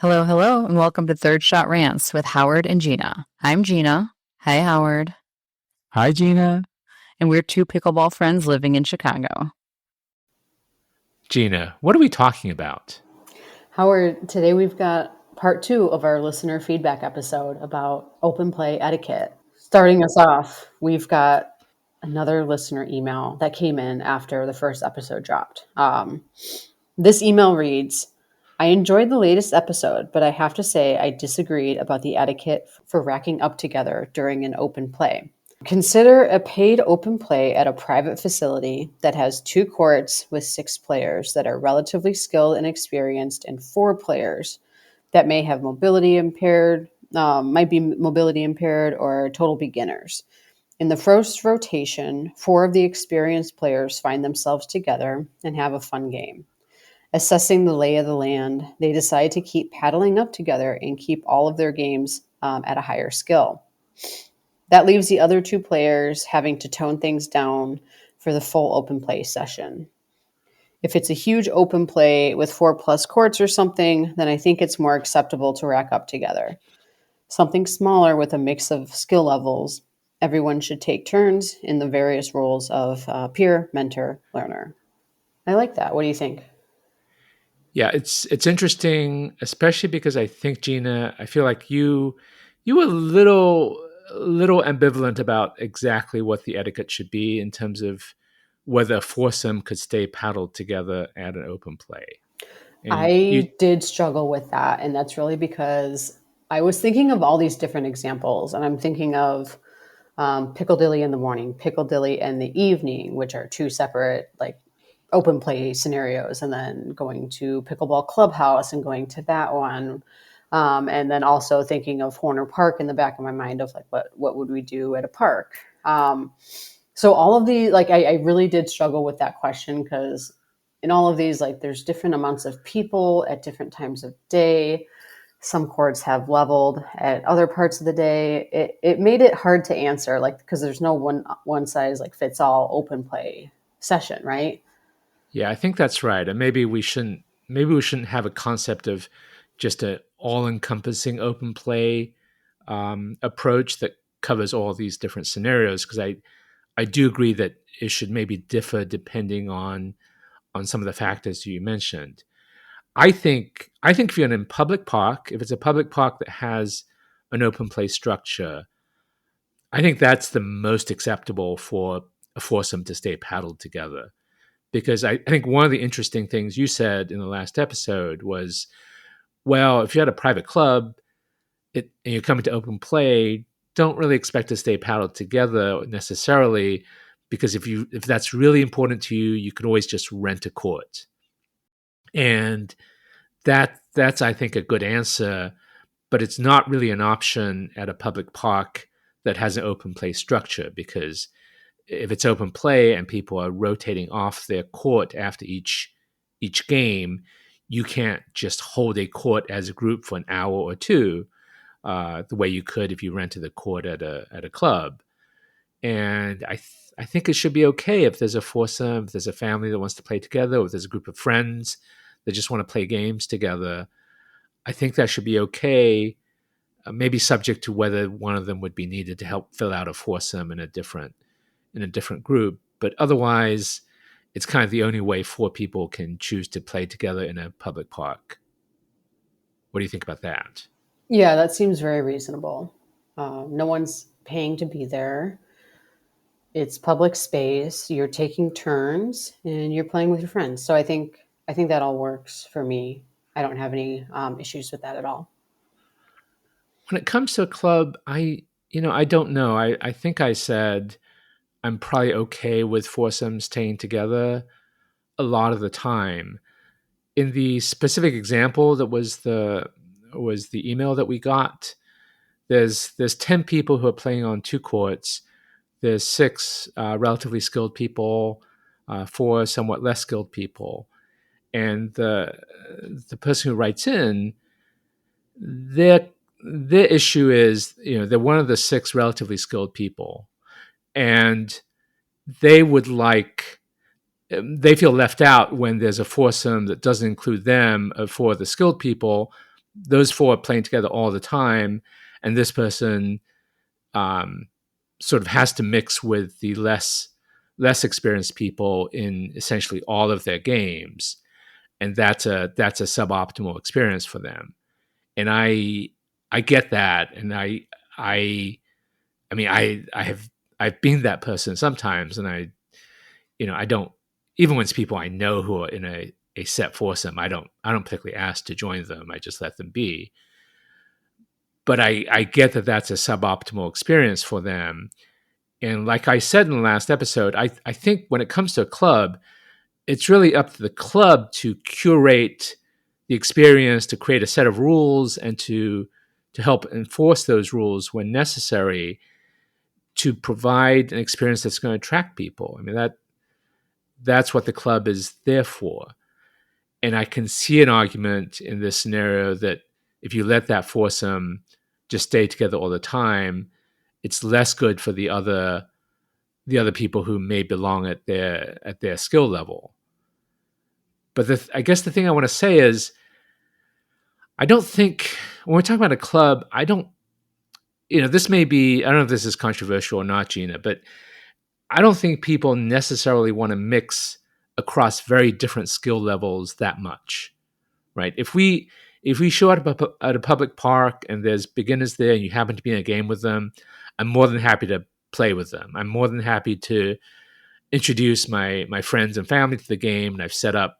Hello, hello, and welcome to Third Shot Rants with Howard and Gina. I'm Gina. Hi, Howard. Hi, Gina. And we're two pickleball friends living in Chicago. Gina, what are we talking about? Howard, today we've got part two of our listener feedback episode about open play etiquette. Starting us off, we've got another listener email that came in after the first episode dropped. This email reads, I enjoyed the latest episode, but I have to say I disagreed about the etiquette for racking up together during an open play. Consider a paid open play at a private facility that has 2 courts with 6 players that are relatively skilled and experienced, and 4 players that may have might be mobility impaired or total beginners. In the first rotation, 4 of the experienced players find themselves together and have a fun game. Assessing the lay of the land, they decide to keep paddling up together and keep all of their games at a higher skill. That leaves the other 2 players having to tone things down for the full open play session. If it's a huge open play with 4+ courts or something, then I think it's more acceptable to rack up together. Something smaller with a mix of skill levels, everyone should take turns in the various roles of peer, mentor, learner. I like that. What do you think? Yeah, it's interesting, especially because I think Gina, I feel like you were a little ambivalent about exactly what the etiquette should be in terms of whether a foursome could stay paddled together at an open play. And you I did struggle with that, and that's really because I was thinking of all these different examples, and I'm thinking of Piccadilly in the morning, Piccadilly in the evening, which are 2 separate open play scenarios, and then going to Pickleball Clubhouse and going to that one. And then also thinking of Horner Park in the back of my mind of what would we do at a park? So all of these, I really did struggle with that question because in all of these, there's different amounts of people at different times of day. Some courts have leveled at other parts of the day. It made it hard to answer, because there's no one size fits all open play session, right? Yeah, I think that's right. And maybe we shouldn't have a concept of just a all-encompassing open play approach that covers all these different scenarios, because I do agree that it should maybe differ depending on some of the factors you mentioned. I think if you're in a public park, if it's a public park that has an open play structure, I think that's the most acceptable for a foursome to stay paddled together. Because I think one of the interesting things you said in the last episode was, well, if you had a private club and you're coming to open play, don't really expect to stay paddled together necessarily, because if that's really important to you, you can always just rent a court. And that's I think a good answer, but it's not really an option at a public park that has an open play structure, because if it's open play and people are rotating off their court after each game, you can't just hold a court as a group for an hour or two, the way you could if you rented a court at a club. And I think it should be okay if there's a foursome, if there's a family that wants to play together, or if there's a group of friends that just want to play games together. I think that should be okay. Maybe subject to whether one of them would be needed to help fill out a foursome in a different group. But otherwise, it's kind of the only way 4 people can choose to play together in a public park. What do you think about that? Yeah, that seems very reasonable. No one's paying to be there. It's public space. You're taking turns and you're playing with your friends. So I think that all works for me. I don't have any issues with that at all. When it comes to a club, I don't know. I think I said I'm probably okay with foursomes staying together a lot of the time. In the specific example that was the email that we got, there's 10 people who are playing on 2 courts. There's 6 relatively skilled people, 4 somewhat less skilled people, and the person who writes in, their their issue is, they're one of the 6 relatively skilled people, and they would like they feel left out when there's a foursome that doesn't include them, for the skilled people, those four are playing together all the time, and this person sort of has to mix with the less experienced people in essentially all of their games, and that's a suboptimal experience for them. And I get that, and I mean I've been that person sometimes, and I don't, even when it's people I know who are in a set foursome, I don't particularly ask to join them. I just let them be. But I get that that's a suboptimal experience for them. And like I said in the last episode, I think when it comes to a club, it's really up to the club to curate the experience, to create a set of rules, and to help enforce those rules when necessary, to provide an experience that's going to attract people. I mean, that's what the club is there for. And I can see an argument in this scenario that if you let that foursome just stay together all the time, it's less good for the other people who may belong at their skill level. But I guess the thing I want to say is, I don't think when we're talking about a club, this may be, I don't know if this is controversial or not, Gina, but I don't think people necessarily want to mix across very different skill levels that much, right? If we show up at a public park and there's beginners there and you happen to be in a game with them, I'm more than happy to play with them. I'm more than happy to introduce my friends and family to the game, and I've set up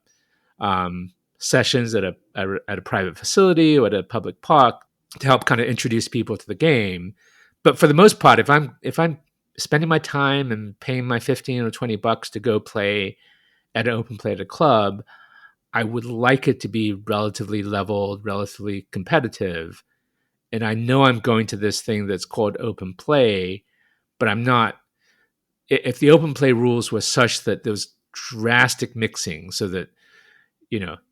sessions at a private facility or at a public park to help kind of introduce people to the game. But for the most part, if I'm spending my time and paying my $15 or $20 to go play at an open play at a club, I would like it to be relatively leveled, relatively competitive. And I know I'm going to this thing that's called open play, but I'm not. If the open play rules were such that there was drastic mixing, so that,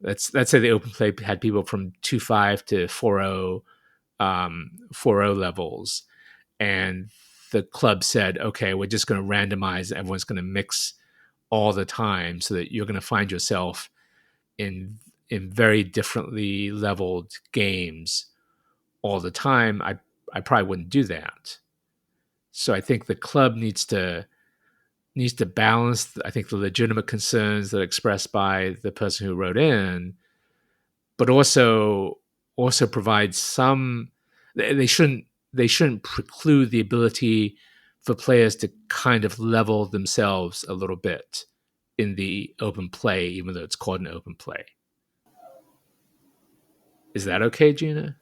let's say the open play had people from 2.5 to 4.0, 4.0 levels, and the club said, okay, we're just going to randomize, everyone's going to mix all the time, so that you're going to find yourself in very differently leveled games all the time, I probably wouldn't do that. So I think the club needs to balance, I think, the legitimate concerns that are expressed by the person who wrote in, but also provide some. They shouldn't preclude the ability for players to kind of level themselves a little bit in the open play, even though it's called an open play. Is that okay, Gina?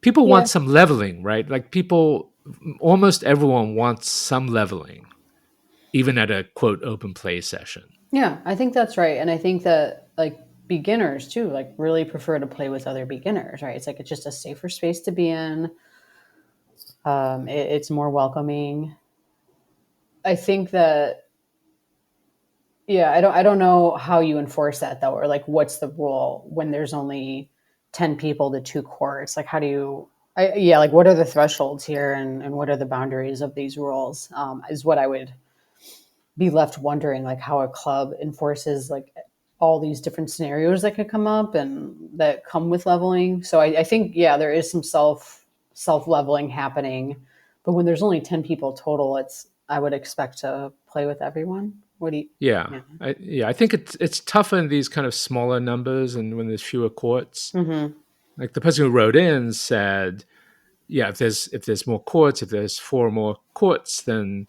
People want some leveling, right? Like almost everyone wants some leveling, even at a quote open play session. Yeah, I think that's right. And I think that like beginners too, like really prefer to play with other beginners, right? It's like, it's just a safer space to be in. It's more welcoming. I think that, I don't know how you enforce that though, or like, what's the rule when there's only 10 people to 2 courts? Like, how do you, like, what are the thresholds here, and what are the boundaries of these rules? Is what I would be left wondering, like how a club enforces like all these different scenarios that could come up and that come with leveling. So I think, there is some self leveling happening, but when there's only 10 people total, I would expect to play with everyone. What do you? Yeah. I think it's tougher in these kind of smaller numbers and when there's fewer courts. Mm-hmm. Like the person who wrote in said, if there's more courts, if there's 4 more courts, then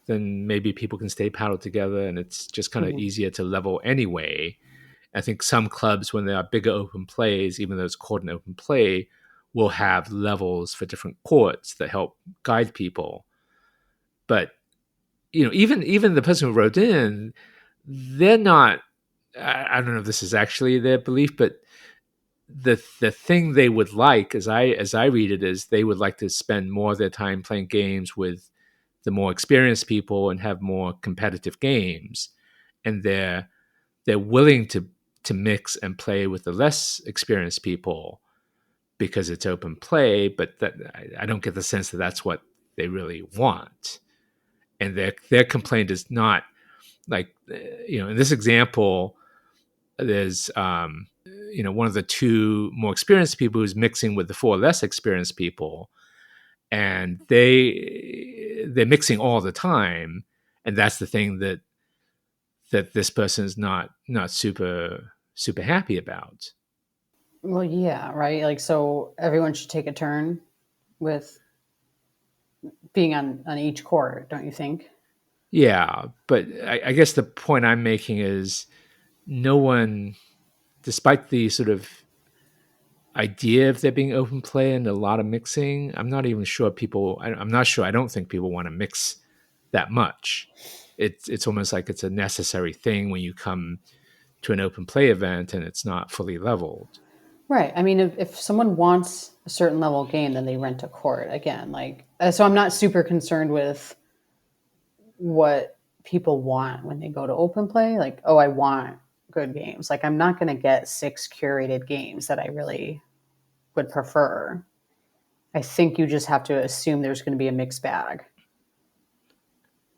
maybe people can stay paddled together, and it's just kind of easier to level anyway. I think some clubs, when there are bigger open plays, even though it's called an open play, will have levels for different courts that help guide people. But even the person who wrote in, they're not. I don't know if this is actually their belief, but the thing they would like, as I read it, is they would like to spend more of their time playing games with the more experienced people and have more competitive games, and they're willing to mix and play with the less experienced people because it's open play. But I don't get the sense that that's what they really want. And their complaint is not like, in this example, one of the two more experienced people who's mixing with the four less experienced people, and they're mixing all the time, and that's the thing that this person is not super happy about. Well, yeah, right. Like, so everyone should take a turn with being on each court, don't you think? Yeah, but I guess the point I'm making is no one, despite the sort of idea of there being open play and a lot of mixing, I'm not even sure I'm not sure. I don't think people want to mix that much. It's almost like it's a necessary thing when you come to an open play event and it's not fully leveled. Right. I mean, if someone wants a certain level game, then they rent a court again. Like, so I'm not super concerned with what people want when they go to open play. Like, oh, I want good games. Like, I'm not going to get 6 curated games that I really would prefer. I think you just have to assume there's going to be a mixed bag.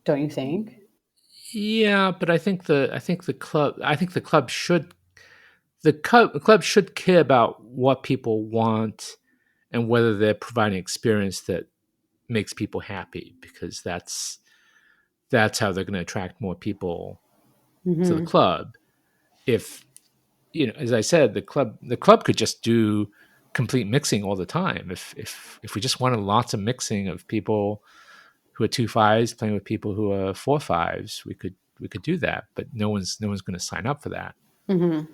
Don't you think? Yeah, but I think the club should care about what people want and whether they're providing experience that makes people happy, because that's how they're going to attract more people to the club. If, as I said, the club could just do complete mixing all the time. If we just wanted lots of mixing of people who are 2-5s playing with people who are 4-5s, we could do that. But no one's going to sign up for that. Mm-hmm.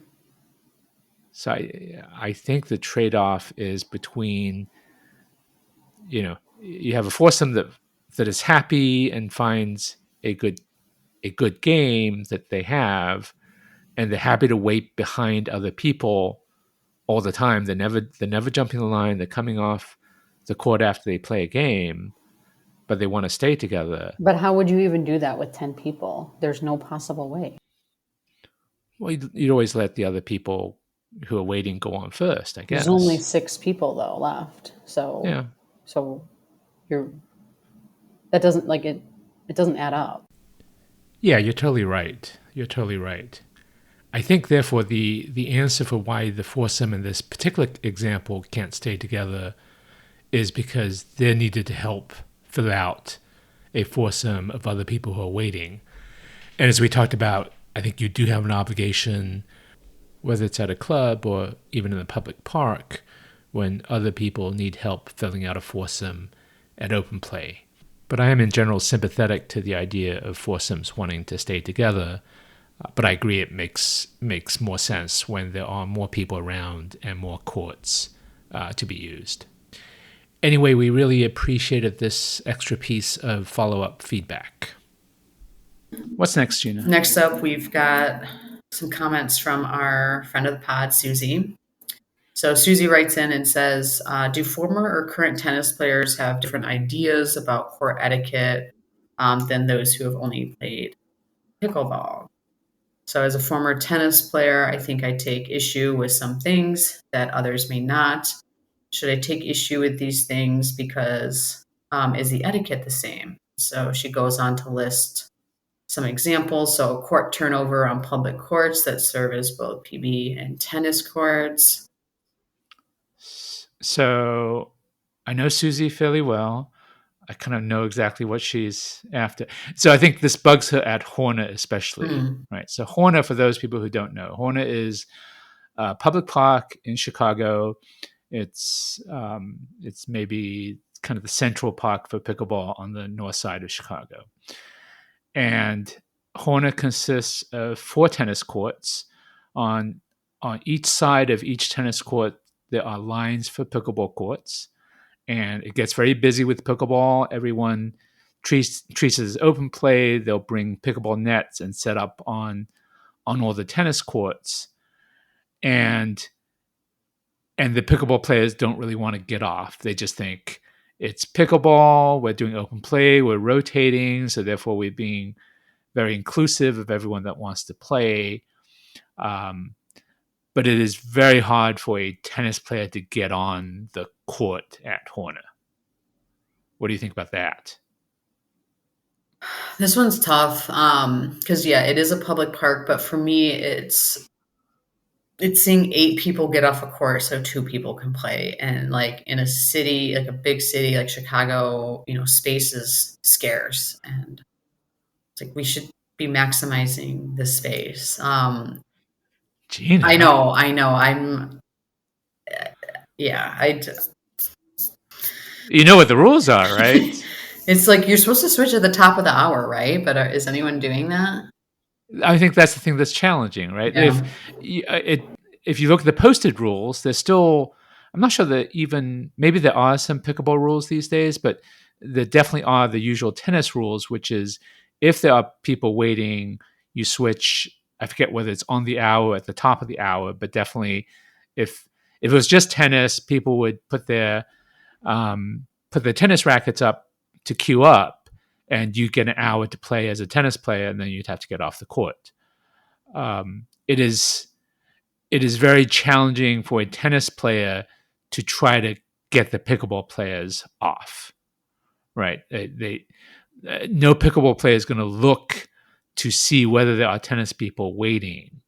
So I think the trade-off is between, you have a foursome that is happy and finds a good game that they have, and they're happy to wait behind other people all the time. They're never jumping the line. They're coming off the court after they play a game, but they want to stay together. But how would you even do that with 10 people? There's no possible way. Well, you'd always let the other people who are waiting go on first, I guess. There's only 6 people though left. So yeah. So that doesn't like it doesn't add up. Yeah, you're totally right. I think, therefore, the answer for why the foursome in this particular example can't stay together is because they're needed to help fill out a foursome of other people who are waiting. And as we talked about, I think you do have an obligation, whether it's at a club or even in a public park, when other people need help filling out a foursome at open play. But I am in general sympathetic to the idea of foursomes wanting to stay together. But I agree it makes more sense when there are more people around and more courts to be used. Anyway, we really appreciated this extra piece of follow-up feedback. What's next, Gina? Next up, we've got some comments from our friend of the pod, Susie. So Susie writes in and says, do former or current tennis players have different ideas about court etiquette than those who have only played pickleball? So as a former tennis player, I think I take issue with some things that others may not. Should I take issue with these things because is the etiquette the same? So she goes on to list some examples. So court turnover on public courts that serve as both PB and tennis courts. So I know Susie fairly well. I kind of know exactly what she's after. So I think this bugs her at Horner especially, right? So Horner, for those people who don't know, Horner is a public park in Chicago. It's maybe kind of the central park for pickleball on the north side of Chicago. And Horner consists of 4 tennis courts. On each side of each tennis court, there are lines for pickleball courts. And it gets very busy with pickleball. Everyone treats it as open play. They'll bring pickleball nets and set up on all the tennis courts. And the pickleball players don't really want to get off. They just think it's pickleball. We're doing open play. We're rotating. So therefore, we're being very inclusive of everyone that wants to play. But it is very hard for a tennis player to get on the court at Horner. What do you think about that? This one's tough because, it is a public park. But for me, it's it's seeing 8 people get off a court so 2 people can play. And like in a city, like a big city like Chicago, space is scarce. And it's like we should be maximizing the space. Gina. I know. You know what the rules are, right? It's like you're supposed to switch at the top of the hour, right? But is anyone doing that? I think that's the thing that's challenging, right? Yeah. If you look at the posted rules, there's still, I'm not sure that even, maybe there are some pickleball rules these days, but there definitely are the usual tennis rules, which is if there are people waiting, you switch. I forget whether it's on the hour, at the top of the hour, but definitely if it was just tennis, people would put their tennis rackets up to queue up, and you get an hour to play as a tennis player, and then you'd have to get off the court. It is very challenging for a tennis player to try to get the pickleball players off. Right? No pickleball player is going to look to see whether there are tennis people waiting,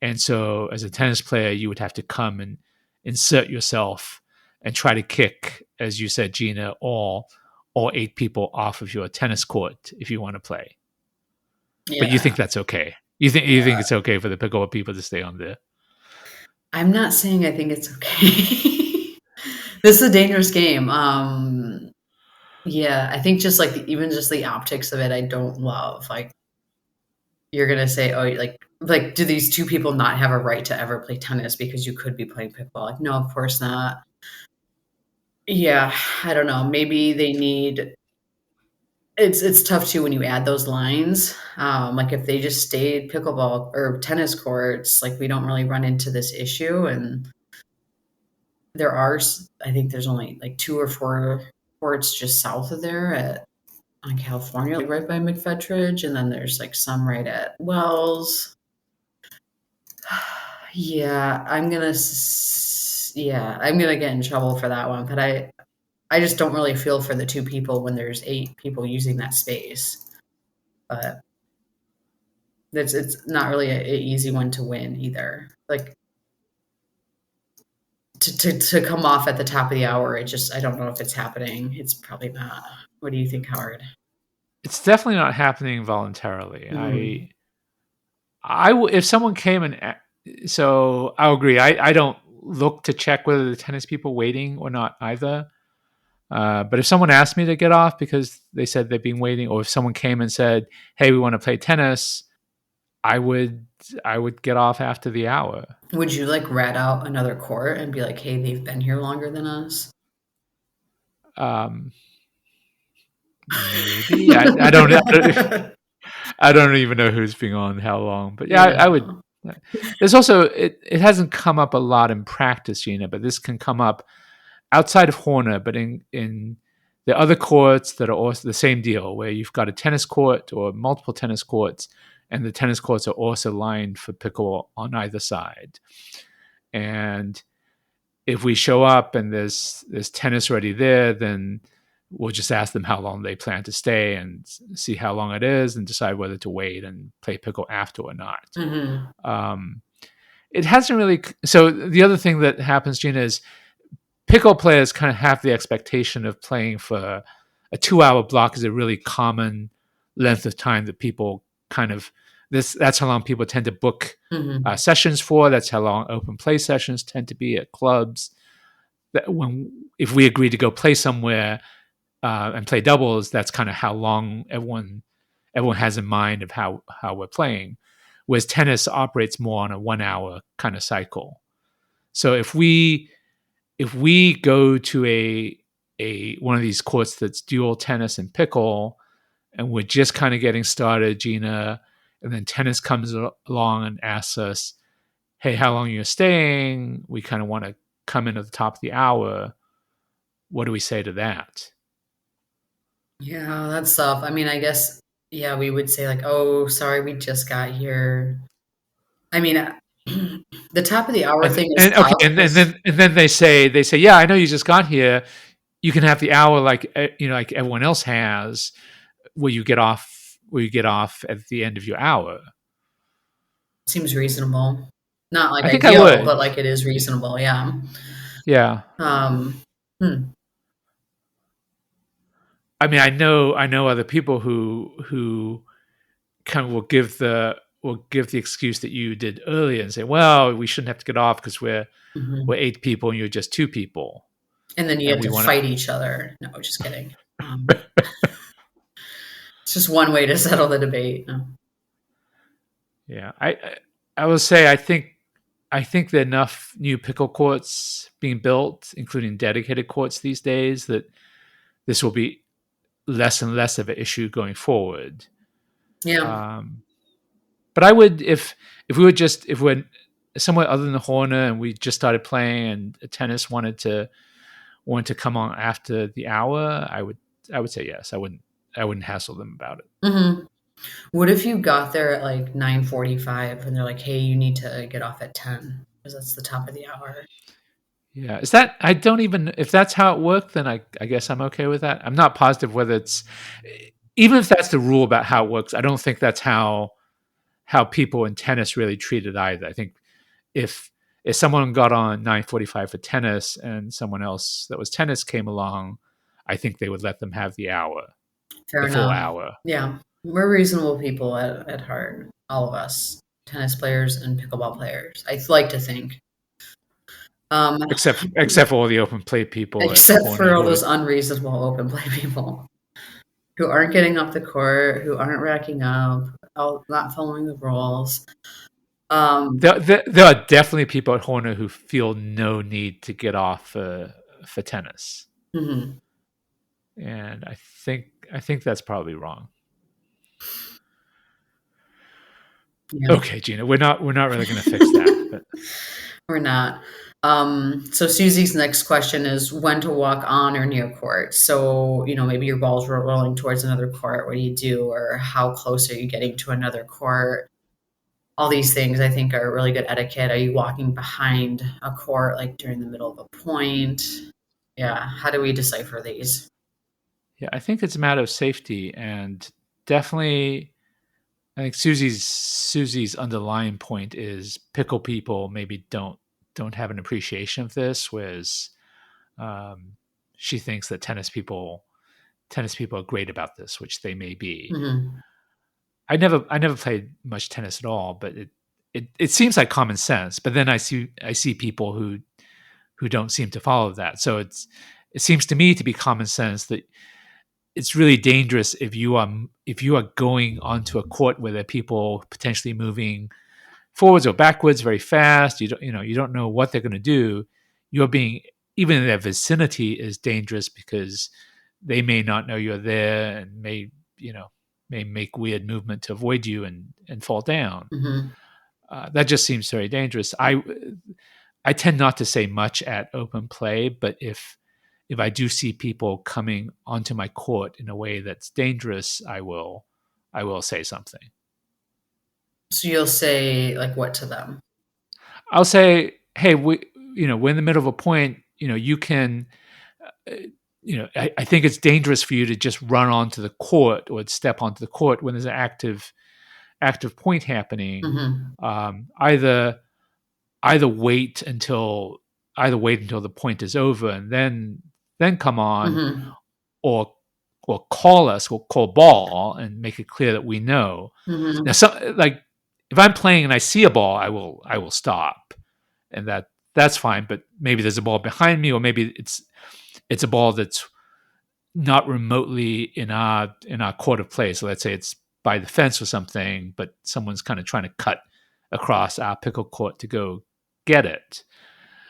and so as a tennis player, you would have to come and insert yourself and try to kick, as you said, Gina, all 8 people off of your tennis court if you want to play. Yeah. But you think that's okay? You think it's okay for the pickleball people to stay on there? I'm not saying I think it's okay. This is a dangerous game. Yeah, I think just like even just the optics of it, I don't love. Like you're gonna say, oh, like do these 2 people not have a right to ever play tennis because you could be playing pickleball? Like, no, of course not. Yeah, I don't know. Maybe they need. It's tough too when you add those lines. Like if they just stayed pickleball or tennis courts, like we don't really run into this issue. And there are, I think there's only like 2 or 4 courts just south of there on California, like right by McFetridge, and then there's like some right at Wells. Yeah, I'm gonna get in trouble for that one, but I just don't really feel for the 2 people when there's 8 people using that space. But it's not really an easy one to win either. Like to come off at the top of the hour, I don't know if it's happening. It's probably not. What do you think, Howard? It's definitely not happening voluntarily. If someone came and so I'll agree. I don't look to check whether the tennis people waiting or not either. But if someone asked me to get off because they said they've been waiting, or if someone came and said, "Hey, we want to play tennis," I would get off after the hour. Would you like rat out another court and be like, "Hey, they've been here longer than us"? Maybe I don't. I don't even know who's been on how long, but yeah. I would. There's also it hasn't come up a lot in practice, Gina, but this can come up outside of Horner, but in the other courts that are also the same deal, where you've got a tennis court or multiple tennis courts, and the tennis courts are also lined for pickle on either side. And if we show up and there's tennis already there, then we'll just ask them how long they plan to stay and see how long it is and decide whether to wait and play pickle after or not. Mm-hmm. It hasn't really. So the other thing that happens, Gina, is pickle players kind of have the expectation of playing for a 2-hour block is a really common length of time that people kind of that's how long people tend to book sessions for. That's how long open play sessions tend to be at clubs. If we agree to go play somewhere and play doubles, that's kind of how long everyone has in mind of how we're playing. Whereas tennis operates more on a 1-hour kind of cycle. So if we go to a one of these courts that's dual tennis and pickle, and we're just kind of getting started, Gina, and then tennis comes along and asks us, "Hey, how long are you staying? We kind of want to come in at the top of the hour." What do we say to that? Yeah, that's tough. I mean, I guess, yeah, we would say like, "Oh, sorry, we just got here." I mean, the top of the hour thing is tough. Okay, and then they say, "Yeah, I know you just got here. You can have the hour like like everyone else has. Will you get off at the end of your hour?" Seems reasonable. Not like I think I ideal, would. but like it is reasonable. Yeah. Yeah. Hmm. I mean, I know other people who kind of will give the excuse that you did earlier and say, well, we shouldn't have to get off because we're 8 people and you're just 2 people, And then you and have we to want fight each other. No, just kidding. It's just one way to settle the debate. No. Yeah, I will say I think there are enough new pickle courts being built, including dedicated courts these days, that this will be less and less of an issue going forward. Yeah. But I would if we were just if we're somewhere other than the Horner and we just started playing and tennis wanted to come on after the hour, I would say yes. I wouldn't hassle them about it. Mm-hmm. What if you got there at like 9:45 and they're like, hey, you need to get off at 10 because that's the top of the hour? Yeah, is that I don't even if that's how it worked, then I guess I'm okay with that. I'm not positive whether it's even if that's the rule about how it works. I don't think that's how people in tennis really treat it either. I think if someone got on 9:45 for tennis and someone else that was tennis came along, I think they would let them have the hour, Fair the full enough. hour. Yeah. We're reasonable people at heart, all of us, tennis players and pickleball players. I like to think. Except for all the open play people at Except Horner for all who those unreasonable open play people who aren't getting off the court, who aren't racking up, not following the rules. there are definitely people at Horner who feel no need to get off for tennis, Mhm. and I think that's probably wrong. Yeah. Okay, Gina, we're not really going to fix that. But. We're not. So Susie's next question is when to walk on or near court. So, maybe your ball's rolling towards another court. What do you do? Or how close are you getting to another court? All these things I think are really good etiquette. Are you walking behind a court, like during the middle of a point? Yeah. How do we decipher these? Yeah, I think it's a matter of safety, and definitely, I think Susie's underlying point is pickle people maybe don't have an appreciation of this, whereas she thinks that tennis people are great about this, which they may be. Mm-hmm. I never played much tennis at all, but it seems like common sense. But then I see people who don't seem to follow that. So it seems to me to be common sense that it's really dangerous if you are going onto a court where there are people potentially moving forwards or backwards very fast. You don't know what they're going to do. You're being even in their vicinity is dangerous because they may not know you're there and may make weird movement to avoid you and fall down. Mm-hmm. That just seems very dangerous. I tend not to say much at open play, but if I do see people coming onto my court in a way that's dangerous, I will say something. So you'll say like what to them? I'll say, hey, we're in the middle of a point. You can, I think it's dangerous for you to just run onto the court or step onto the court when there's an active point happening. Mm-hmm. Either wait until the point is over and then come on, Mm-hmm. or call us. We'll call ball and make it clear that we know. Mm-hmm. Now, like if I'm playing and I see a ball, I will stop, and that's fine. But maybe there's a ball behind me, or maybe it's a ball that's not remotely in our court of play. So let's say it's by the fence or something, but someone's kind of trying to cut across our pickle court to go get it.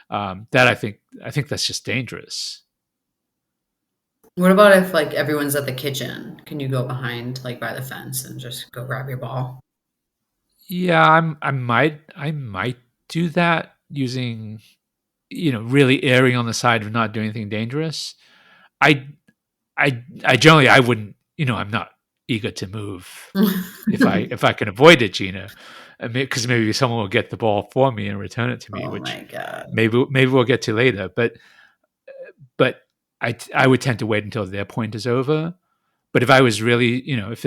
That I think that's just dangerous. What about if like everyone's at the kitchen? Can you go behind like by the fence and just go grab your ball? Yeah, I might do that using, really erring on the side of not doing anything dangerous. I generally I wouldn't, I'm not eager to move if I can avoid it, Gina, because maybe someone will get the ball for me and return it to me, Oh which my God. maybe we'll get to later. But I would tend to wait until their point is over. But if I was really, if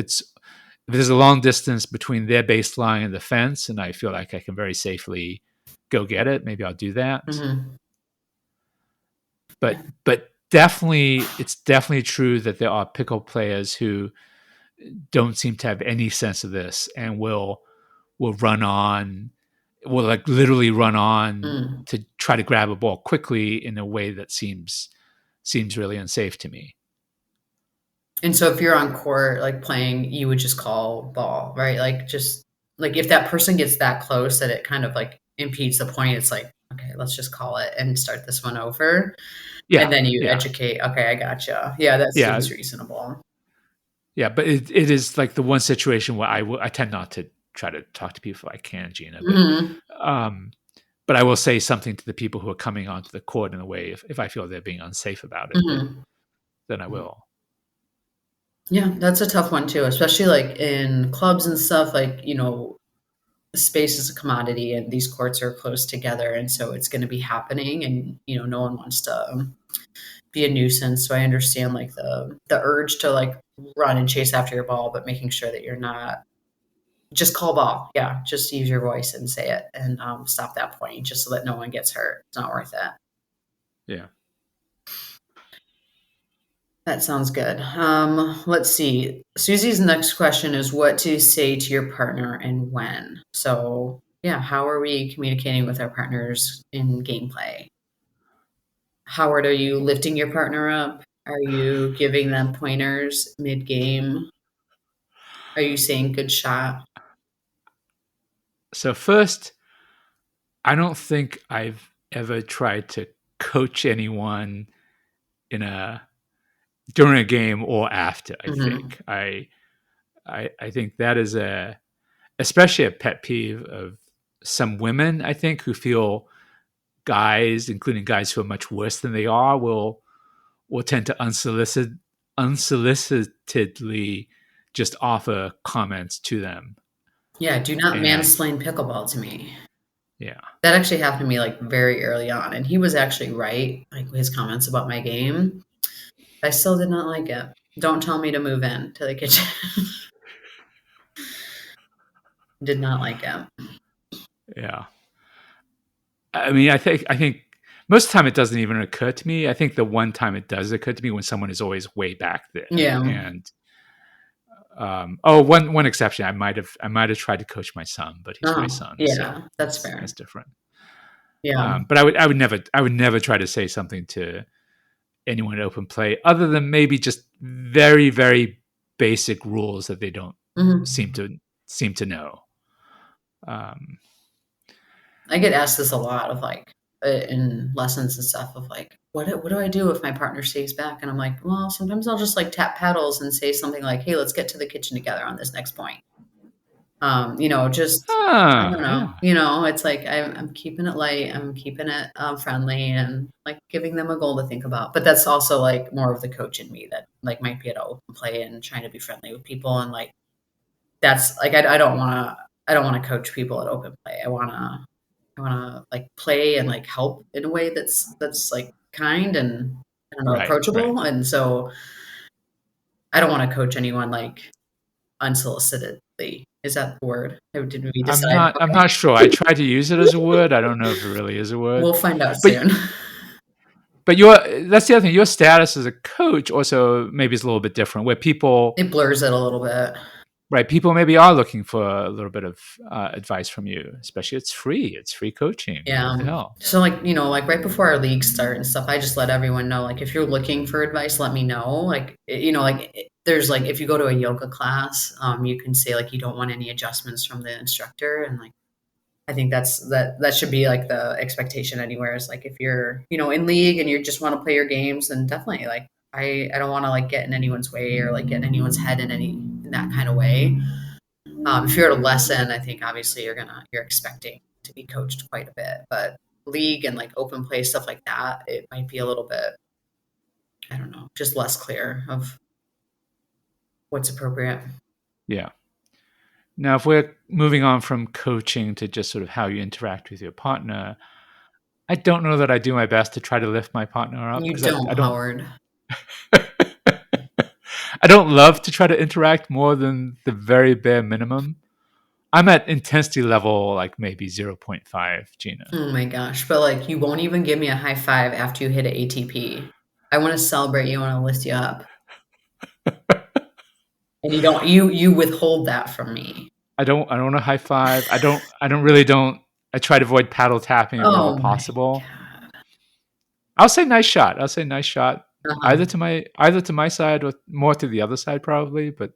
there's a long distance between their baseline and the fence, and I feel like I can very safely go get it, maybe I'll do that. Mm-hmm. But definitely, it's definitely true that there are pickle players who don't seem to have any sense of this and will run on, will like literally run on Mm. to try to grab a ball quickly in a way that seems really unsafe to me. And so if you're on court, like playing, you would just call ball, right? Like just like if that person gets that close that it kind of like impedes the point, it's like, okay, let's just call it and start this one over. Yeah. And then you yeah. educate. Okay, I gotcha. Yeah, that Yeah. seems reasonable. Yeah, but it is like the one situation where I tend not to try to talk to people if I can, Gina. But I will say something to the people who are coming onto the court in a way if I feel they're being unsafe about it, then I will. Yeah, that's a tough one too, especially like in clubs and stuff. Like, you know, space is a commodity and these courts are close together. And so it's going to be happening and, you know, no one wants to be a nuisance. So I understand like the urge to like run and chase after your ball, but making sure that you're not just call ball. Yeah. Just use your voice and say it and stop that point just so that no one gets hurt. It's not worth it. Yeah. That sounds good. Let's see. Susie's next question is what to say to your partner and when. So, yeah, how are we communicating with our partners in gameplay? Howard, are you lifting your partner up? Are you giving them pointers mid game? Are you saying good shot? So first, I don't think I've ever tried to coach anyone during a game or after. I think that is especially a pet peeve of some women, I think, who feel guys, including guys who are much worse than they are, will tend to unsolicitedly just offer comments to them. Yeah, do not And mansplain pickleball to me. yeah. That actually happened to me like very early on, and he was actually right, like his comments about my game. I still did not like it. Don't tell me to move in to the kitchen. Did not like it. Yeah. I mean, I think most of the time it doesn't even occur to me. I think the one time it does occur to me when someone is always way back there. Yeah. And one exception. I might have tried to coach my son, but he's my son. Yeah, so that's fair. That's different. Yeah. But I would never try to say something to anyone in open play other than maybe just very, very basic rules that they don't seem to know. I get asked this a lot of like in lessons and stuff of like, what do I do if my partner stays back? And I'm like, well, sometimes I'll just like tap paddles and say something like, hey, let's get to the kitchen together on this next point. You know, just I don't know. Yeah. You know, it's like I'm keeping it light. I'm keeping it friendly and like giving them a goal to think about. But that's also like more of the coach in me that like might be at open play and trying to be friendly with people. And like that's like I don't want to coach people at open play. I want to like play and like help in a way that's like kind and I don't know approachable. Right. And so I don't want to coach anyone like unsolicitedly. Is that the word? Did we decide? I'm not sure. I tried to use it as a word. I don't know if it really is a word. We'll find out soon. But that's the other thing. Your status as a coach also maybe is a little bit different, where it blurs it a little bit. Right. People maybe are looking for a little bit of advice from you, especially it's free coaching. Yeah. What the hell? So like, you know, like right before our leagues start and stuff, I just let everyone know, like, if you're looking for advice, let me know. Like, you know, like there's like, if you go to a yoga class, you can say like, you don't want any adjustments from the instructor. And like, I think that should be like the expectation anywhere is like, if you're, you know, in league and you just want to play your games, then definitely like, I don't want to like get in anyone's way or like get in anyone's head in that kind of way. If you're at a lesson, I think obviously you're expecting to be coached quite a bit, but league and like open play, stuff like that, it might be a little bit, I don't know, just less clear of what's appropriate. Yeah. Now, if we're moving on from coaching to just sort of how you interact with your partner, I don't know that I do my best to try to lift my partner up. You don't, Howard. I don't love to try to interact more than the very bare minimum. I'm at intensity level like maybe 0.5, Gina. Oh my gosh. But like you won't even give me a high five after you hit an ATP. I want to celebrate you. I want to lift you up. And you don't you withhold that from me. I don't want to high five. I try to avoid paddle tapping wherever Oh my possible. God. I'll say nice shot. Uh-huh. Either to my side or more to the other side probably, but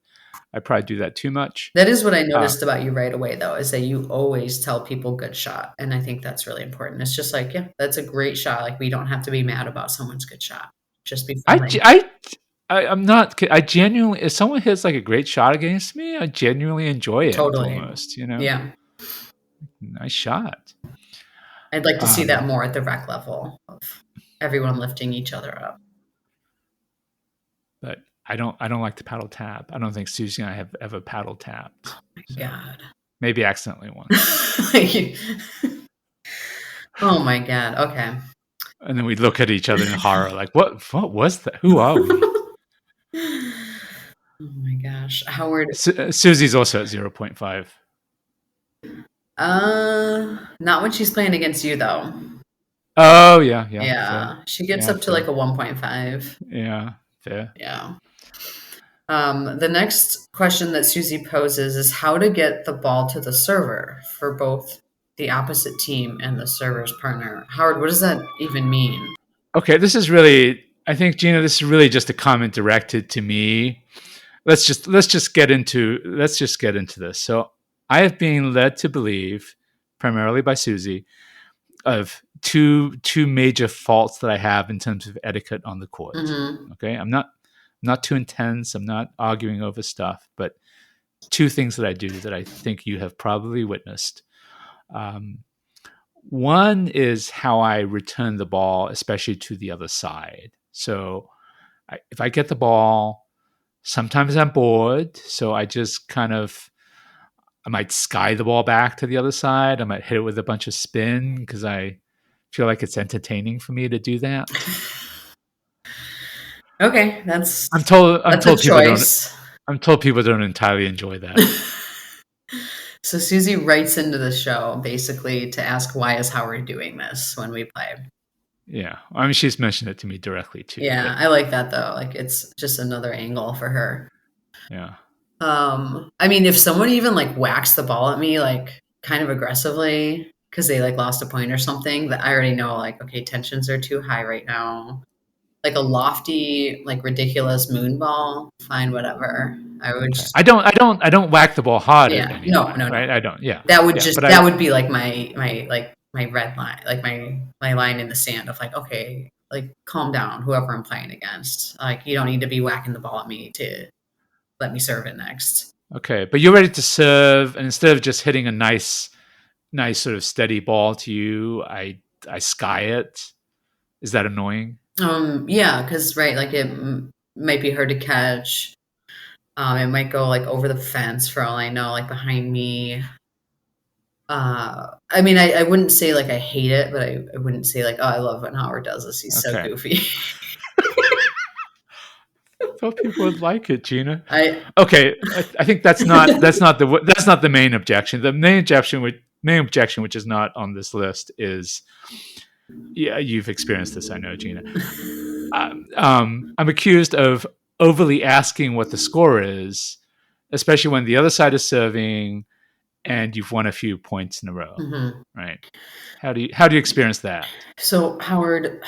I probably do that too much. That is what I noticed about you right away, though, is that you always tell people good shot. And I think that's really important. It's just like, yeah, that's a great shot. Like, we don't have to be mad about someone's good shot. Just be friendly. I'm not. I genuinely, if someone hits like a great shot against me, I genuinely enjoy it. Totally. Almost, you know. Yeah. Nice shot. I'd like to see that more at the rec level of everyone lifting each other up. But I don't like to paddle tap. I don't think Susie and I have ever paddle tapped. Oh my God. Maybe accidentally once. Oh my God. Okay. And then we look at each other in horror, like, what was that? Who are we? Oh my gosh. Howard. Susie's also at 0.5. Not when she's playing against you, though. Oh, yeah. Yeah. She gets up to like a 1.5. Yeah, fair. Yeah. The next question that Susie poses is how to get the ball to the server for both the opposite team and the server's partner. Howard, what does that even mean? Okay, this is really, I think, Gina, this is really just a comment directed to me. Let's just get into this. So I have been led to believe, primarily by Susie, of two major faults that I have in terms of etiquette on the court. Mm-hmm. Okay, I'm not too intense. I'm not arguing over stuff, but two things that I do that I think you have probably witnessed. One is how I return the ball, especially to the other side. So if I get the ball, sometimes I'm bored, so I just I might sky the ball back to the other side. I might hit it with a bunch of spin because I feel like it's entertaining for me to do that. Okay, I'm told people don't entirely enjoy that. So Susie writes into the show basically to ask why is Howard doing this when we play. Yeah, I mean she's mentioned it to me directly too. Yeah, I like that though. Like it's just another angle for her. Yeah. I mean, if someone even like whacks the ball at me like kind of aggressively because they like lost a point or something, that I already know like okay, tensions are too high right now. Like a lofty, like ridiculous moon ball, fine, whatever. I would just. I don't whack the ball hard. Yeah, no, right. I don't. Yeah, that would be like my red line, like my line in the sand of like, okay, like calm down, whoever I'm playing against. Like you don't need to be whacking the ball at me to let me serve it next. Okay, but you're ready to serve, and instead of just hitting a nice sort of steady ball to you, I sky it. Is that annoying? Yeah, because right, like it might be hard to catch. It might go like over the fence for all I know, like behind me. I mean, I wouldn't say like I hate it, but I wouldn't say like, oh, I love when Howard does this. He's so goofy. I thought people would like it, Gina. I think that's not the main objection. The main objection, which is not on this list, is you've experienced this, I know, Gina. I'm accused of overly asking what the score is, especially when the other side is serving and you've won a few points in a row. Mm-hmm. Right? How do you experience that? So Howard,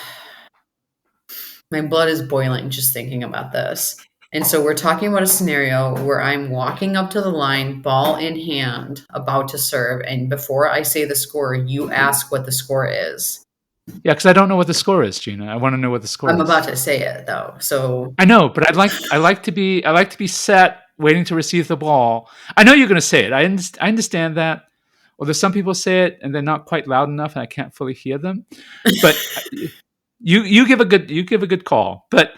my blood is boiling just thinking about this. And so we're talking about a scenario where I'm walking up to the line, ball in hand, about to serve, and before I say the score, you ask what the score is. Yeah, because I don't know what the score is, Gina. I want to know what the score is. I'm about to say it though, so I know, but I like to be set, waiting to receive the ball. I know you're going to say it. I understand that. Well, there's some people say it and they're not quite loud enough, and I can't fully hear them. But you give a good call, but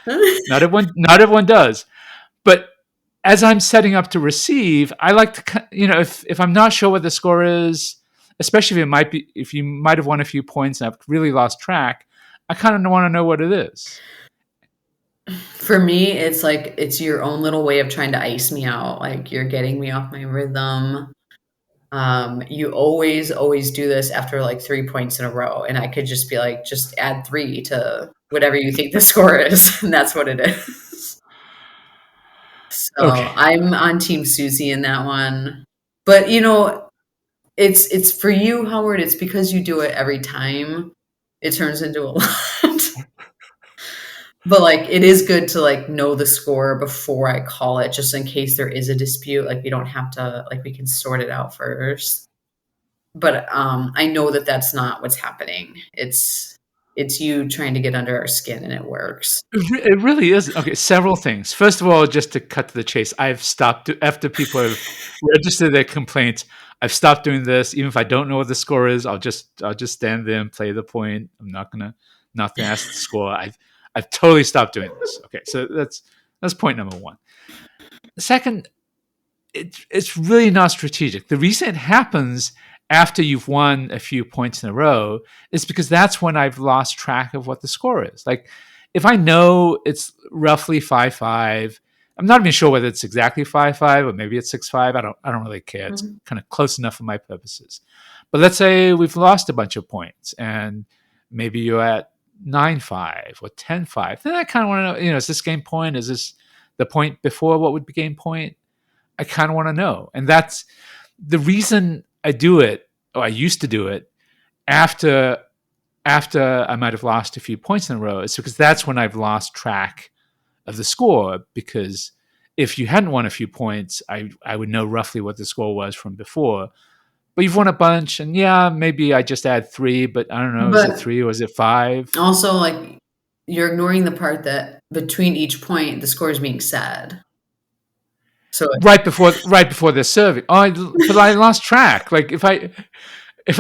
not everyone does. But as I'm setting up to receive, I like to, if I'm not sure what the score is, especially if you might have won a few points and I've really lost track, I kind of want to know what it is. For me, it's like it's your own little way of trying to ice me out. Like you're getting me off my rhythm. You always do this after like 3 points in a row. And I could just be like, just add 3 to whatever you think the score is. And that's what it is. So Okay. I'm on Team Susie in that one. But you know, it's for you, Howard, it's because you do it every time. It turns into a lot. But like it is good to like know the score before I call it, just in case there is a dispute. Like we don't have to, like we can sort it out first. But I know that that's not what's happening. It's you trying to get under our skin, and it works. It really is. Okay, several things. First of all, just to cut to the chase, I've stopped after people have registered their complaints. I've stopped doing this. Even if I don't know what the score is, I'll just stand there and play the point. I'm not gonna ask the score. I've totally stopped doing this. Okay, so that's point number one. Second, it's really not strategic. The reason it happens after you've won a few points in a row is because that's when I've lost track of what the score is. Like if I know it's roughly 5-5, I'm not even sure whether it's exactly 5-5 or maybe it's 6-5. I don't really care. It's kind of close enough for my purposes. But let's say we've lost a bunch of points and maybe you're at 9-5 or 10-5. Then I kind of want to know, is this game point? Is this the point before what would be game point? I kind of want to know. And that's the reason I do it, or I used to do it, after I might have lost a few points in a row. It's because that's when I've lost track of the score. Because if you hadn't won a few points, I would know roughly what the score was from before. But you've won a bunch, and yeah, maybe I just add 3, but I don't know, is it 3 or is it 5? Also, like, you're ignoring the part that between each point, the score is being said. So right before they're serving. But I lost track. Like if I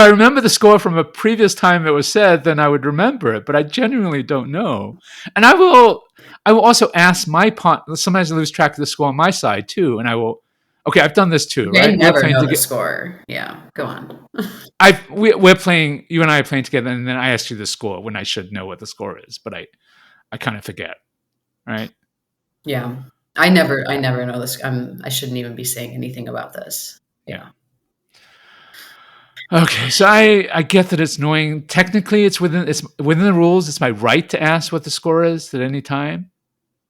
remember the score from a previous time it was said, then I would remember it. But I genuinely don't know. And I will also ask my partner. Sometimes I lose track of the score on my side too, and I will. Okay, I've done this too, right? I never know the score. Yeah, go on. We're playing. You and I are playing together, and then I ask you the score when I should know what the score is, but I kind of forget, right? Yeah. I never know this. I shouldn't even be saying anything about this. Yeah. Okay, so I get that it's annoying. Technically, it's within the rules. It's my right to ask what the score is at any time.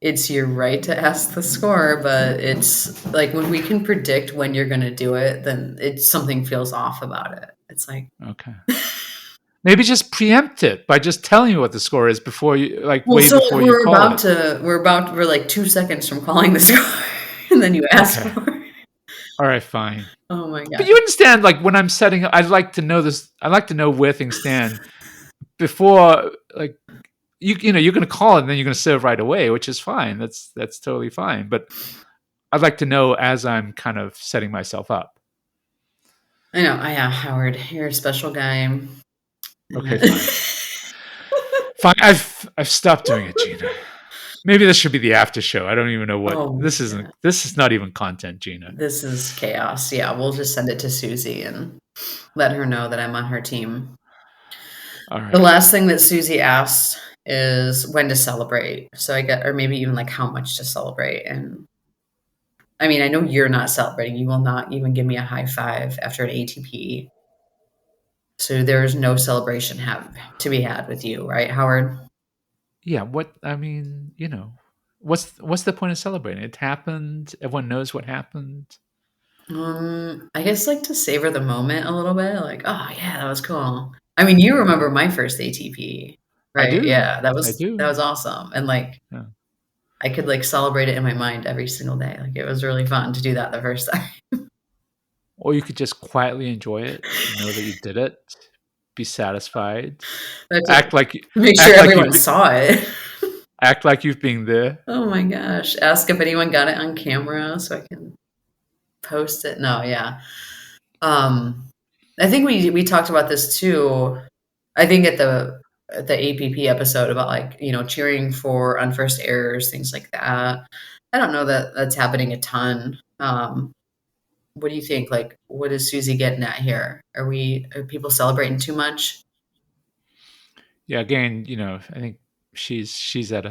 It's your right to ask the score, but it's like when we can predict when you're going to do it, then something feels off about it. It's like okay. Maybe just preempt it by just telling you what the score is before you we're like 2 seconds from calling the score, and then you ask for it. All right, fine. Oh my god! But you understand, like when I'm setting up, I'd like to know this. I'd like to know where things stand before, like you're going to call it and then you're going to serve right away, which is fine. That's totally fine. But I'd like to know as I'm kind of setting myself up. I know. Howard, you're a special guy. Okay, fine. I've stopped doing it, Gina. Maybe this should be the after show. I don't even know what this isn't. This is not even content, Gina. This is chaos. Yeah, we'll just send it to Susie and let her know that I'm on her team. All right. The last thing that Susie asked is when to celebrate. So or maybe even like how much to celebrate. And I mean, I know you're not celebrating. You will not even give me a high five after an ATP. So there's no celebration to be had with you, right, Howard? Yeah. What's the point of celebrating? It happened. Everyone knows what happened. I guess like to savor the moment a little bit. Like, oh yeah, that was cool. I mean, you remember my first ATP, right? I do. Yeah, that was awesome, and like, I could like celebrate it in my mind every single day. Like, it was really fun to do that the first time. Or you could just quietly enjoy it, know that you did it, be satisfied, act like make sure everyone saw it. Act like you've been there. Oh my gosh! Ask if anyone got it on camera so I can post it. No, yeah. I think we talked about this too. I think at the APP episode about like cheering for unforced errors, things like that. I don't know that that's happening a ton. What do you think? Like, what is Susie getting at here? Are people celebrating too much? Yeah, again, I think she's at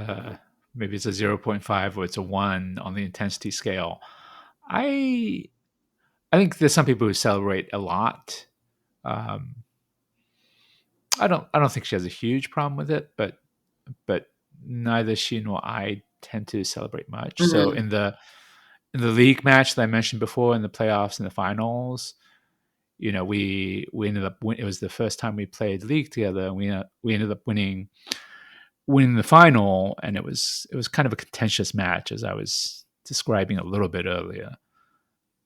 maybe it's a 0.5 or it's a 1 on the intensity scale. I I think there's some people who celebrate a lot. I don't think she has a huge problem with it, but neither she nor I tend to celebrate much. Mm-hmm. So in the league match that I mentioned before, in the playoffs and the finals, we ended up it was the first time we played league together, and we ended up winning the final, and it was kind of a contentious match, as I was describing a little bit earlier.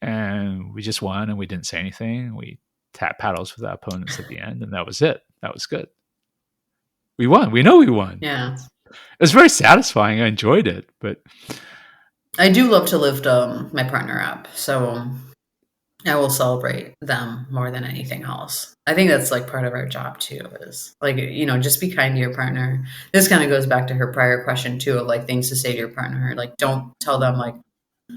And we just won, and we didn't say anything. We tapped paddles with our opponents at the end, and that was it. That was good. We won. We know we won. Yeah. It was very satisfying. I enjoyed it, but I do love to lift my partner up, so I will celebrate them more than anything else. I think that's like part of our job too, is like, just be kind to your partner. This kind of goes back to her prior question too, of like things to say to your partner. Like, don't tell them, like,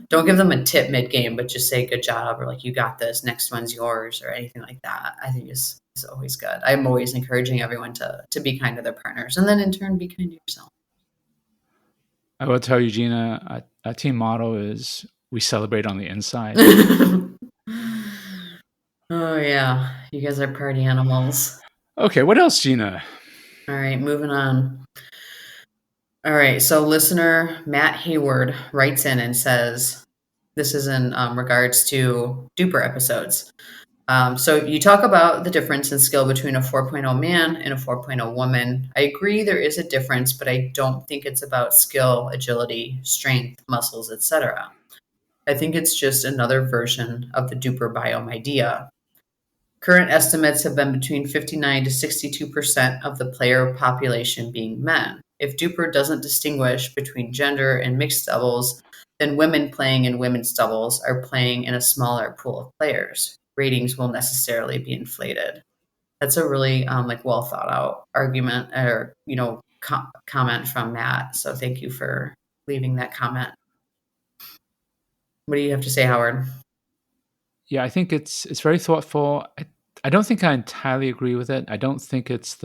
don't give them a tip mid-game, but just say good job, or like, you got this, next one's yours, or anything like that. I think is always good. I'm always encouraging everyone to be kind to their partners, and then in turn be kind to yourself. I will tell you, Gina, our team motto is we celebrate on the inside. Oh yeah, you guys are party animals. Okay, what else, Gina? All right, moving on. All right, so listener Matt Hayward writes in and says, this is in regards to DUPR episodes. So you talk about the difference in skill between a 4.0 man and a 4.0 woman. I agree there is a difference, but I don't think it's about skill, agility, strength, muscles, etc. I think it's just another version of the DUPR biome idea. Current estimates have been between 59 to 62% of the player population being men. If DUPR doesn't distinguish between gender and mixed doubles, then women playing in women's doubles are playing in a smaller pool of players. Ratings will necessarily be inflated. That's a really well thought out argument, or comment from Matt. So thank you for leaving that comment. What do you have to say, Howard? Yeah, I think it's very thoughtful. I don't think I entirely agree with it. I don't think it's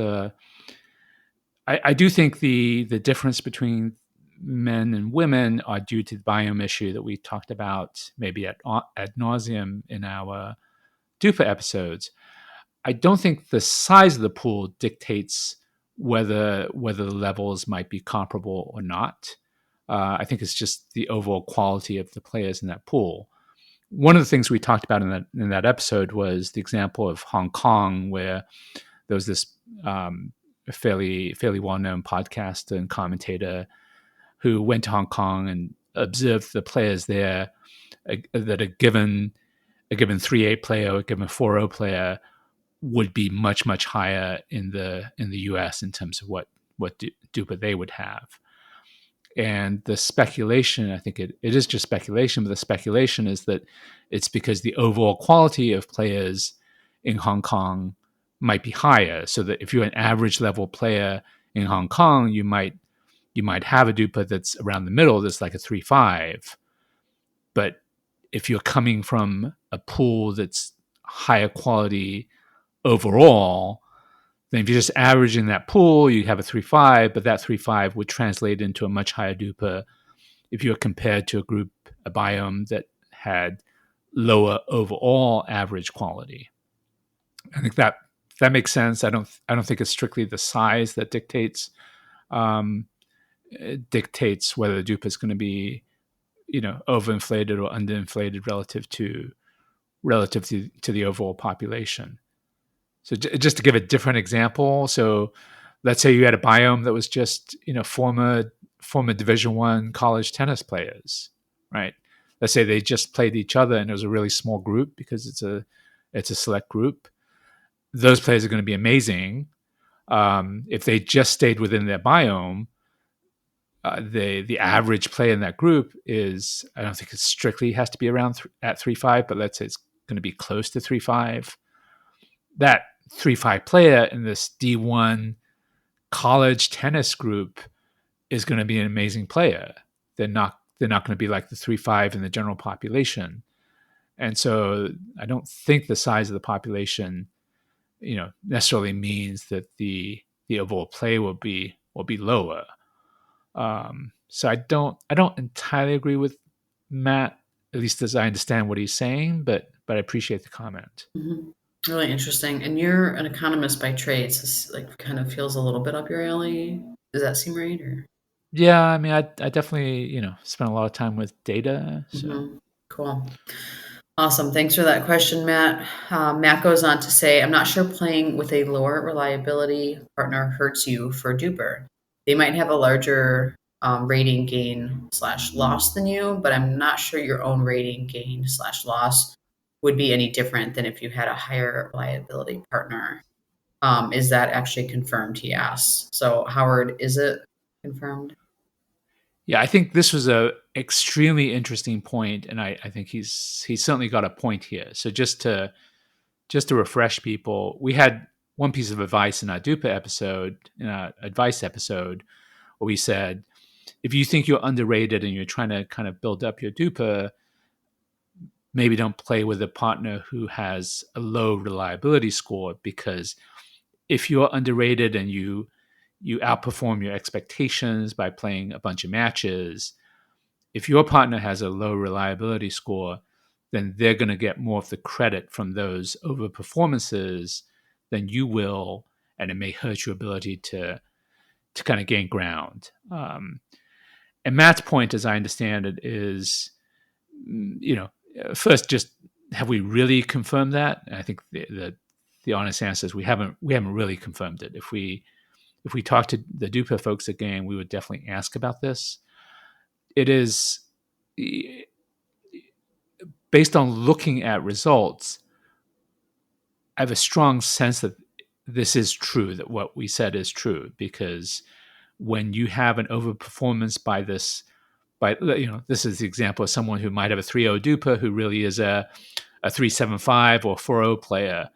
I do think the difference between men and women are due to the biome issue that we talked about maybe ad nauseum in our DUPA episodes. I don't think the size of the pool dictates whether the levels might be comparable or not. I think it's just the overall quality of the players in that pool. One of the things we talked about in that episode was the example of Hong Kong, where there was this fairly well-known podcaster and commentator who went to Hong Kong and observed the players there, that a given 3-8 player or a given 4-0 player would be much higher in the US in terms of what DUPA they would have. And the speculation, I think it is just speculation, but the speculation is that it's because the overall quality of players in Hong Kong might be higher. So that if you're an average level player in Hong Kong, you might have a DUPA that's around the middle, that's like a 3.5. But if you're coming from a pool that's higher quality overall, then if you're just averaging that pool, you have a 3.5, but that 3.5 would translate into a much higher DUPA if you're compared to a biome that had lower overall average quality. I think that makes sense. I don't think it's strictly the size that dictates whether the DUPA is going to be, overinflated or underinflated relative to the overall population. So just to give a different example, so let's say you had a biome that was just, former Division I college tennis players, right? Let's say they just played each other and it was a really small group because it's a select group. Those players are going to be amazing. If they just stayed within their biome, the average player in that group is, I don't think it strictly has to be around at 3.5, but let's say it's going to be close to 3.5. That 3.5 player in this D1 college tennis group is going to be an amazing player. They're not going to be like the 3.5 in the general population. And so I don't think the size of the population, necessarily means that the overall play will be lower. So I don't entirely agree with Matt, at least as I understand what he's saying, but I appreciate the comment. Mm-hmm. Really interesting. And you're an economist by trade, so this like kind of feels a little bit up your alley. Does that seem right? Or Yeah, I mean, I definitely, spent a lot of time with data. So mm-hmm. Cool. Awesome. Thanks for that question, Matt. Matt goes on to say, I'm not sure playing with a lower reliability partner hurts you for DUPR. They might have a larger rating gain / loss than you, but I'm not sure your own rating gain / loss would be any different than if you had a higher reliability partner. Is that actually confirmed? He asks. So, Howard, is it confirmed? yeah, I think this was a extremely interesting point, and I think he's certainly got a point here. So just to refresh people, we had one piece of advice in our DUPA episode, in our advice episode, where we said, if you think you're underrated and you're trying to kind of build up your DUPA, maybe don't play with a partner who has a low reliability score, because if you're underrated and you outperform your expectations by playing a bunch of matches, if your partner has a low reliability score, then they're going to get more of the credit from those over performances than you will, and it may hurt your ability to kind of gain ground. And Matt's point, as I understand it, is, first, just have we really confirmed that? And I think the honest answer is we haven't really confirmed it. If we talk to the DUPR folks again, we would definitely ask about this. It is, based on looking at results, I have a strong sense that this is true, that what we said is true, because when you have an overperformance this is the example of someone who might have a 3.0 DUPR who really is a 3.75 or 4.0 player.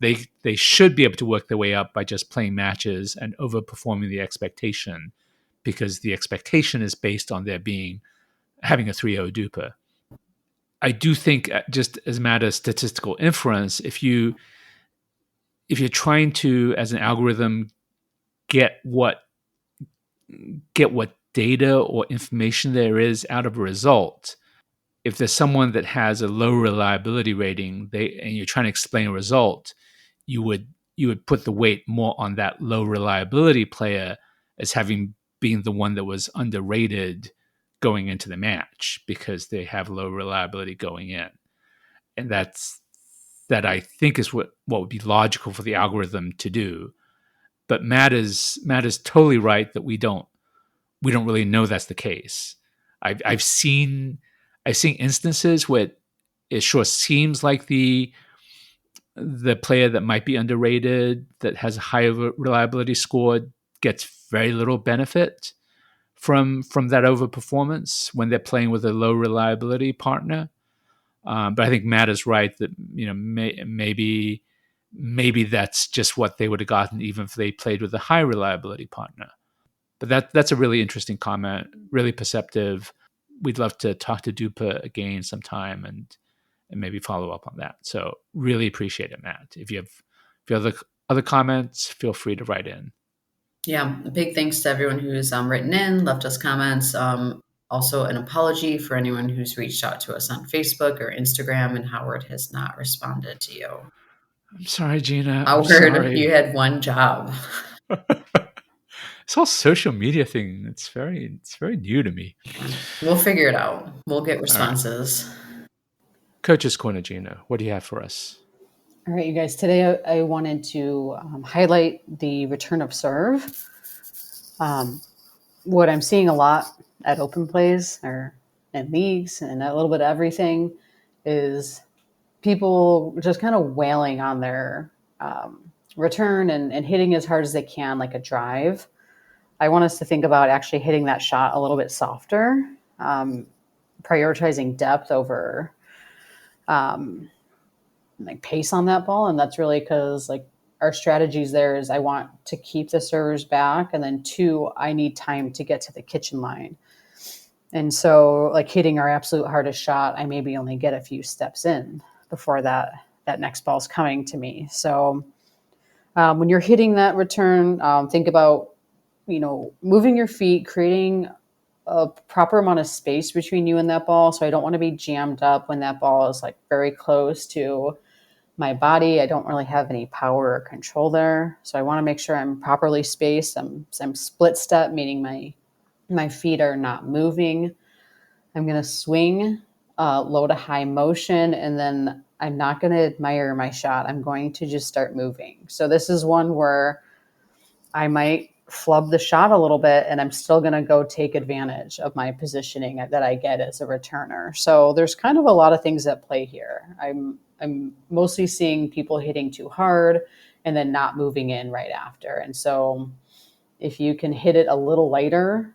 They should be able to work their way up by just playing matches and overperforming the expectation, because the expectation is based on their having a 3.0 DUPR. I do think, just as a matter of statistical inference, if you're trying to, as an algorithm, get what data or information there is out of a result, if there's someone that has a low reliability rating, and you're trying to explain a result, you would put the weight more on that low reliability player as having been the one that was underrated going into the match, because they have low reliability going in. And that I think is what would be logical for the algorithm to do. But Matt is totally right that we don't really know that's the case. I've seen instances where it sure seems like the player that might be underrated, that has a higher reliability score, gets very little benefit from that overperformance when they're playing with a low reliability partner. But I think Matt is right that maybe that's just what they would have gotten even if they played with a high reliability partner. But that's a really interesting comment, really perceptive. We'd love to talk to DUPA again sometime and maybe follow up on that. So really appreciate it, Matt. If you have other comments, feel free to write in. Yeah, a big thanks to everyone who's written in, left us comments. Also, an apology for anyone who's reached out to us on Facebook or Instagram and Howard has not responded to you. I'm sorry, Gina. Howard, you had one job. This whole social media thing, it's very new to me. We'll figure it out. We'll get responses. Right. Coach's Corner, Gina, what do you have for us? All right, you guys, today I wanted to highlight the return of serve. What I'm seeing a lot at open plays or in leagues and a little bit of everything is people just kind of wailing on their return and hitting as hard as they can, like a drive. I want us to think about actually hitting that shot a little bit softer, prioritizing depth over like pace on that ball. And that's really because like our strategies there is I want to keep the servers back. And then 2, I need time to get to the kitchen line. And so like hitting our absolute hardest shot, I maybe only get a few steps in before that next ball's coming to me. So when you're hitting that return, think about, moving your feet, creating a proper amount of space between you and that ball. So I don't want to be jammed up when that ball is like very close to my body. I don't really have any power or control there. So I want to make sure I'm properly spaced. I'm split step, meaning my feet are not moving. I'm going to swing low to high motion, and then I'm not going to admire my shot. I'm going to just start moving. So this is one where I might flub the shot a little bit, and I'm still going to go take advantage of my positioning that I get as a returner. So there's kind of a lot of things at play here. I'm mostly seeing people hitting too hard and then not moving in right after. And so if you can hit it a little lighter,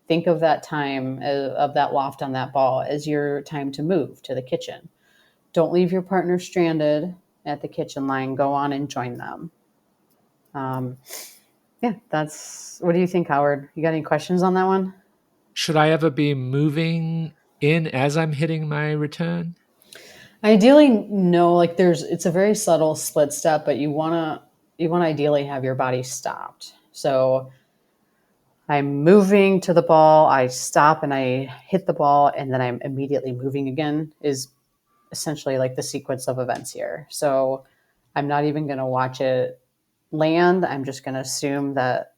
think of that time of that loft on that ball as your time to move to the kitchen. Don't leave your partner stranded at the kitchen line. Go on and join them. Yeah, what do you think, Howard? You got any questions on that one? Should I ever be moving in as I'm hitting my return? Ideally, no. Like it's a very subtle split step, but you want to ideally have your body stopped. So I'm moving to the ball, I stop and I hit the ball, and then I'm immediately moving again is essentially like the sequence of events here. So I'm not even going to watch it land. I'm just going to assume that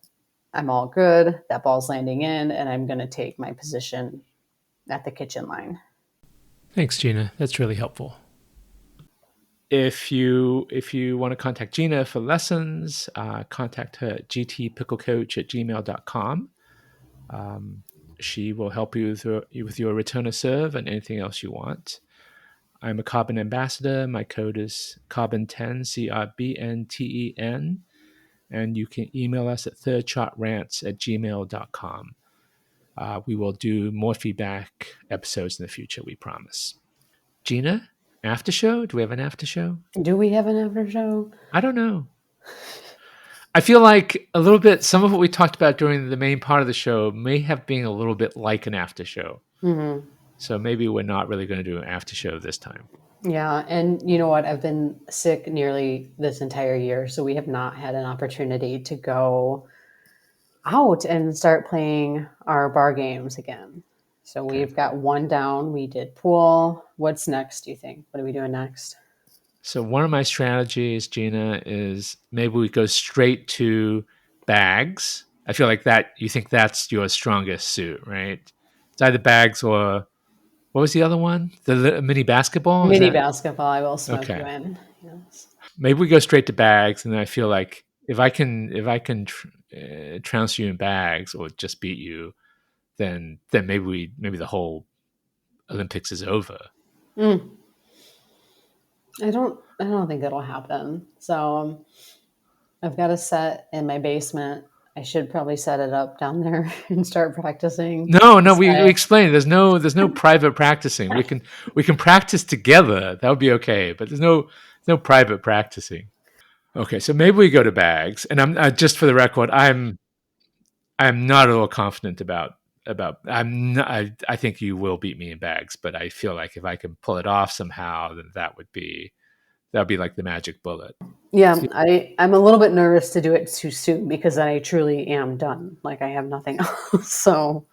I'm all good, that ball's landing in, and I'm going to take my position at the kitchen line. Thanks, Gina. That's really helpful. If you want to contact Gina for lessons, contact her at gtpicklecoach@gmail.com. She will help you with your return of serve and anything else you want. I'm a Carbon ambassador. My code is carbon10, CRBNTEN. And you can email us at thirdshotrants@gmail.com. We will do more feedback episodes in the future, we promise. Gina, after show? Do we have an after show? Do we have an after show? I don't know. I feel like a little bit, some of what we talked about during the main part of the show may have been a little bit like an after show. Mm-hmm. So maybe we're not really going to do an after show this time. Yeah. And you know what? I've been sick nearly this entire year. So we have not had an opportunity to go out and start playing our bar games again. So we've got one down. We did pool. What's next, do you think? What are we doing next? So one of my strategies, Gina, is maybe we go straight to bags. I feel like that, you think that's your strongest suit, right? It's either bags or, what was the other one? The mini basketball? Mini basketball, I will smoke you in. Yes. Maybe we go straight to bags, and then I feel like if I can trounce you in bags or just beat you, then maybe the whole Olympics is over. I don't think that'll happen. So I've got a set in my basement. I should probably set it up down there and start practicing. No, we explained there's no private practicing. We can practice together. That would be okay, but there's no private practicing. Okay, so maybe we go to bags, and I'm just for the record, I'm not at all confident about. I think you will beat me in bags, but I feel like if I can pull it off somehow, then that would be like the magic bullet. Yeah, I'm a little bit nervous to do it too soon because I truly am done. Like I have nothing else. So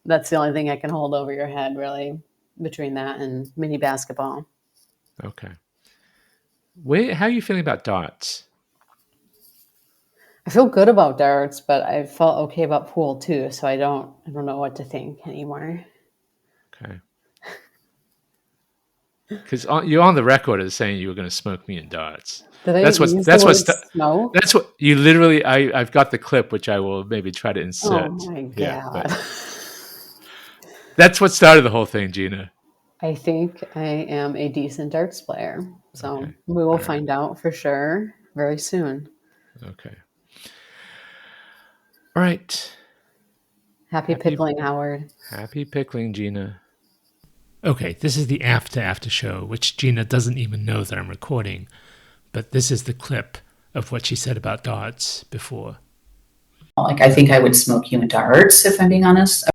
that's the only thing I can hold over your head, really, between that and mini basketball. Okay. How are you feeling about darts? I feel good about darts, but I felt okay about pool too. So I don't know what to think anymore. Okay. Because you're on the record as saying you were going to smoke me in darts. That's what you literally. I've got the clip, which I will maybe try to insert. Oh my god! Yeah, that's what started the whole thing, Gina. I think I am a decent darts player, so we will find out for sure very soon. Okay. All right. Happy pickling, Howard. Happy pickling, Gina. Okay, this is the after show, which Gina doesn't even know that I'm recording, but this is the clip of what she said about darts before. Like, I think I would smoke you in darts, if I'm being honest.